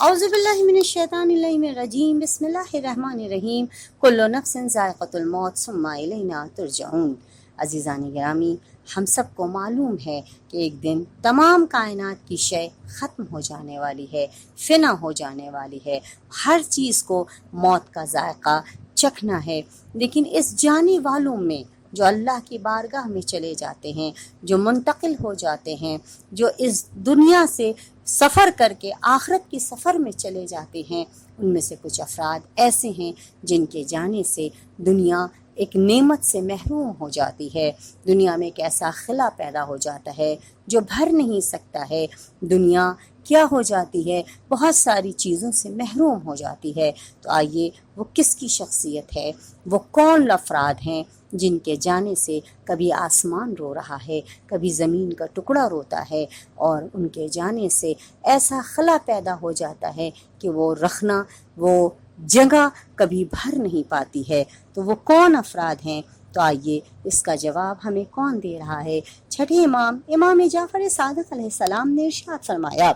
اعوذ باللہ من الشیطان الرجیم، بسم اللہ الرحمن الرحیم، کل نفس ذائقۃ الموت ثم الینا ترجعون۔ عزیزان گرامی، ہم سب کو معلوم ہے کہ ایک دن تمام کائنات کی شے ختم ہو جانے والی ہے، فنا ہو جانے والی ہے، ہر چیز کو موت کا ذائقہ چکھنا ہے۔ لیکن اس جانے والوں میں جو اللہ کی بارگاہ میں چلے جاتے ہیں، جو منتقل ہو جاتے ہیں، جو اس دنیا سے سفر کر کے آخرت کی سفر میں چلے جاتے ہیں، ان میں سے کچھ افراد ایسے ہیں جن کے جانے سے دنیا ایک نعمت سے محروم ہو جاتی ہے، دنیا میں ایک ایسا خلا پیدا ہو جاتا ہے جو بھر نہیں سکتا ہے، دنیا کیا ہو جاتی ہے، بہت ساری چیزوں سے محروم ہو جاتی ہے۔ تو آئیے وہ کس کی شخصیت ہے، وہ کون افراد ہیں جن کے جانے سے کبھی آسمان رو رہا ہے، کبھی زمین کا ٹکڑا روتا ہے، اور ان کے جانے سے ایسا خلا پیدا ہو جاتا ہے کہ وہ رکھنا، وہ جگہ کبھی بھر نہیں پاتی ہے۔ تو وہ کون افراد ہیں؟ تو آئیے اس کا جواب ہمیں کون دے رہا ہے؟ چھٹے امام جعفر صادق علیہ السلام نے ارشاد فرمایا،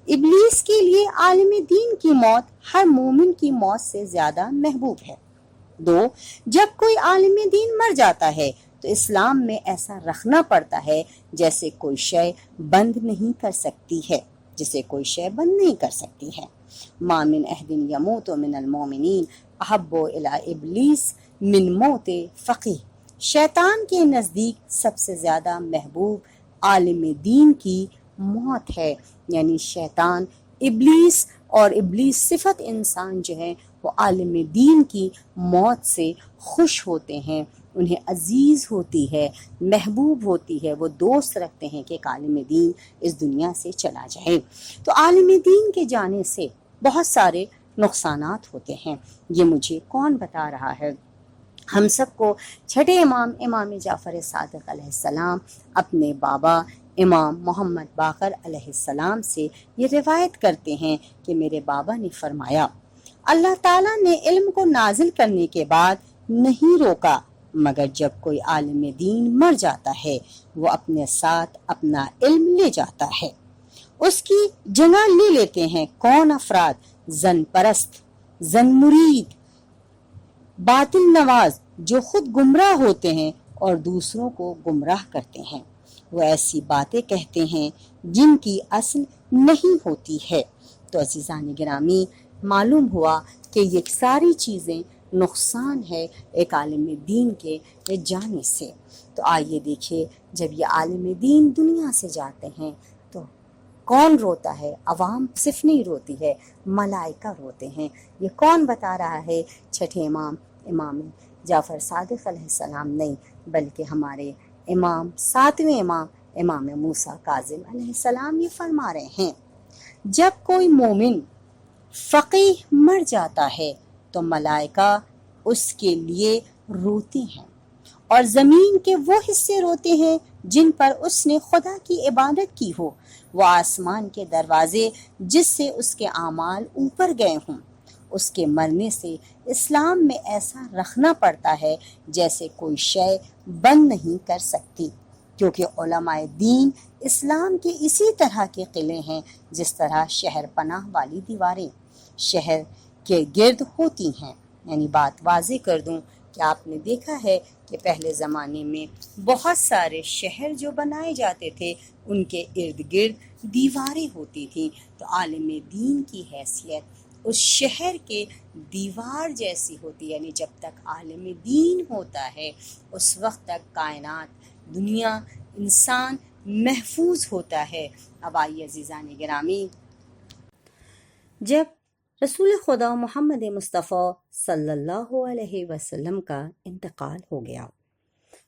ابلیس کے لیے عالم دین کی موت ہر مومن کی موت سے زیادہ محبوب ہے۔ جب کوئی عالم دین مر جاتا ہے تو اسلام میں ایسا رکھنا پڑتا ہے جیسے کوئی شے بند نہیں کر سکتی ہے، ما من احد یموت من المؤمنین احب الی ابلیس من موت فقیہ۔ شیطان کے نزدیک سب سے زیادہ محبوب عالم دین کی موت ہے، یعنی شیطان، ابلیس اور ابلیس صفت انسان جو ہے وہ عالم دین کی موت سے خوش ہوتے ہیں، انہیں عزیز ہوتی ہے، محبوب ہوتی ہے، وہ دوست رکھتے ہیں کہ ایک عالم دین اس دنیا سے چلا جائے۔ تو عالم دین کے جانے سے بہت سارے نقصانات ہوتے ہیں، یہ مجھے کون بتا رہا ہے؟ ہم سب کو چھٹے امام جعفر صادق علیہ السلام اپنے بابا امام محمد باقر علیہ السلام سے یہ روایت کرتے ہیں کہ میرے بابا نے فرمایا، اللہ تعالیٰ نے علم کو نازل کرنے کے بعد نہیں روکا مگر جب کوئی عالم دین مر جاتا ہے وہ اپنے ساتھ اپنا علم لے جاتا ہے، اس کی جگہ لے لیتے ہیں کون افراد؟ زن پرست، زن مرید، باطل نواز، جو خود گمراہ ہوتے ہیں اور دوسروں کو گمراہ کرتے ہیں، وہ ایسی باتیں کہتے ہیں جن کی اصل نہیں ہوتی ہے۔ تو عزیزان گرامی، معلوم ہوا کہ یہ ساری چیزیں نقصان ہے ایک عالم دین کے جانے سے۔ تو آئیے دیکھیے، جب یہ عالم دین دنیا سے جاتے ہیں تو کون روتا ہے؟ عوام صرف نہیں روتی ہے، ملائکہ روتے ہیں۔ یہ کون بتا رہا ہے؟ چھٹے امام جعفر صادق علیہ السلام نہیں، بلکہ ہمارے امام، ساتویں امام موسیٰ کاظم علیہ السلام یہ فرما رہے ہیں، جب کوئی مومن فقیہ مر جاتا ہے تو ملائکہ اس کے لیے روتی ہیں، اور زمین کے وہ حصے روتے ہیں جن پر اس نے خدا کی عبادت کی ہو، وہ آسمان کے دروازے جس سے اس کے اعمال اوپر گئے ہوں۔ اس کے مرنے سے اسلام میں ایسا رکھنا پڑتا ہے جیسے کوئی شے بند نہیں کر سکتی، کیونکہ علماء دین اسلام کے اسی طرح کے قلعے ہیں جس طرح شہر پناہ والی دیواریں شہر کے گرد ہوتی ہیں۔ یعنی بات واضح کر دوں کہ آپ نے دیکھا ہے کہ پہلے زمانے میں بہت سارے شہر جو بنائے جاتے تھے ان کے ارد گرد دیواریں ہوتی تھیں، تو عالم دین کی حیثیت اس شہر کے دیوار جیسی ہوتی، یعنی جب تک عالم دین ہوتا ہے اس وقت تک کائنات، دنیا، انسان محفوظ ہوتا ہے۔ اب آئیے عزیزان گرامی، جب رسول خدا محمد مصطفیٰ صلی اللہ علیہ وسلم کا انتقال ہو گیا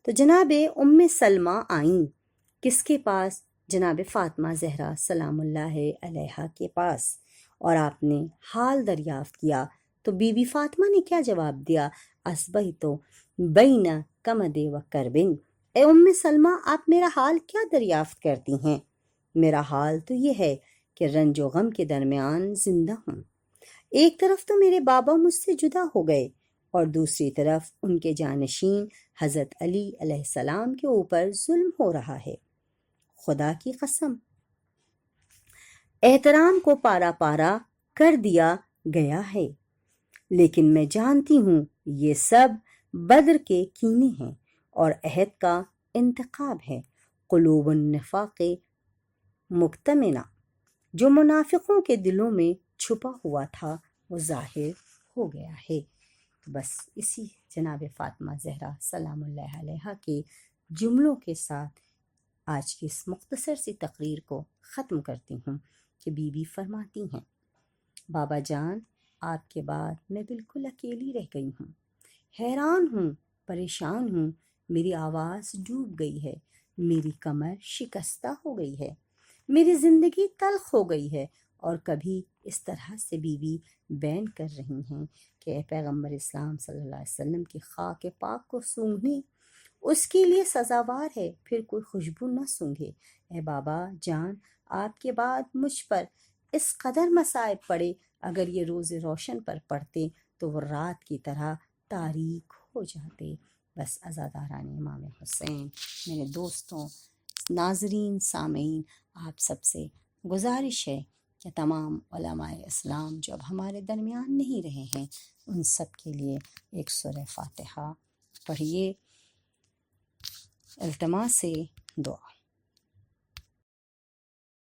تو جناب ام سلمہ آئیں، کس کے پاس؟ جناب فاطمہ زہرا سلام اللہ علیہا کے پاس، اور آپ نے حال دریافت کیا تو بی بی فاطمہ نے کیا جواب دیا؟ اصبحت بین کمد و کربن، اے ام سلمہ آپ میرا حال کیا دریافت کرتی ہیں؟ میرا حال تو یہ ہے کہ رنج و غم کے درمیان زندہ ہوں۔ ایک طرف تو میرے بابا مجھ سے جدا ہو گئے اور دوسری طرف ان کے جانشین حضرت علی علیہ السلام کے اوپر ظلم ہو رہا ہے۔ خدا کی قسم، احترام کو پارا پارا کر دیا گیا ہے، لیکن میں جانتی ہوں یہ سب بدر کے کینے ہیں اور عہد کا انتخاب ہے۔ قلوب النفاق مکتمنہ، جو منافقوں کے دلوں میں چھپا ہوا تھا وہ ظاہر ہو گیا ہے۔ بس اسی جناب فاطمہ زہرا سلام اللہ علیہا کے جملوں کے ساتھ آج کی اس مختصر سی تقریر کو ختم کرتی ہوں کہ بی بی فرماتی ہیں، بابا جان آپ کے بعد میں بالکل اکیلی رہ گئی ہوں، حیران ہوں، پریشان ہوں، میری آواز ڈوب گئی ہے، میری کمر شکستہ ہو گئی ہے، میری زندگی تلخ ہو گئی ہے، اور کبھی اس طرح سے بیوی بین کر رہی ہیں کہ اے پیغمبر اسلام صلی اللہ علیہ وسلم کی خاک پاک کو سونگھنے اس کے لیے سزاوار ہے، پھر کوئی خوشبو نہ سونگھے۔ اے بابا جان آپ کے بعد مجھ پر اس قدر مصائب پڑے، اگر یہ روز روشن پر پڑتے تو وہ رات کی طرح تاریک ہو جاتے۔ بس عزاداران امام حسین، میرے دوستوں، ناظرین، سامعین، آپ سب سے گزارش ہے کہ تمام علماء اسلام جو اب ہمارے درمیان نہیں رہے ہیں ان سب کے لیے ایک سورہ فاتحہ پڑھیے، التماس سے دعا۔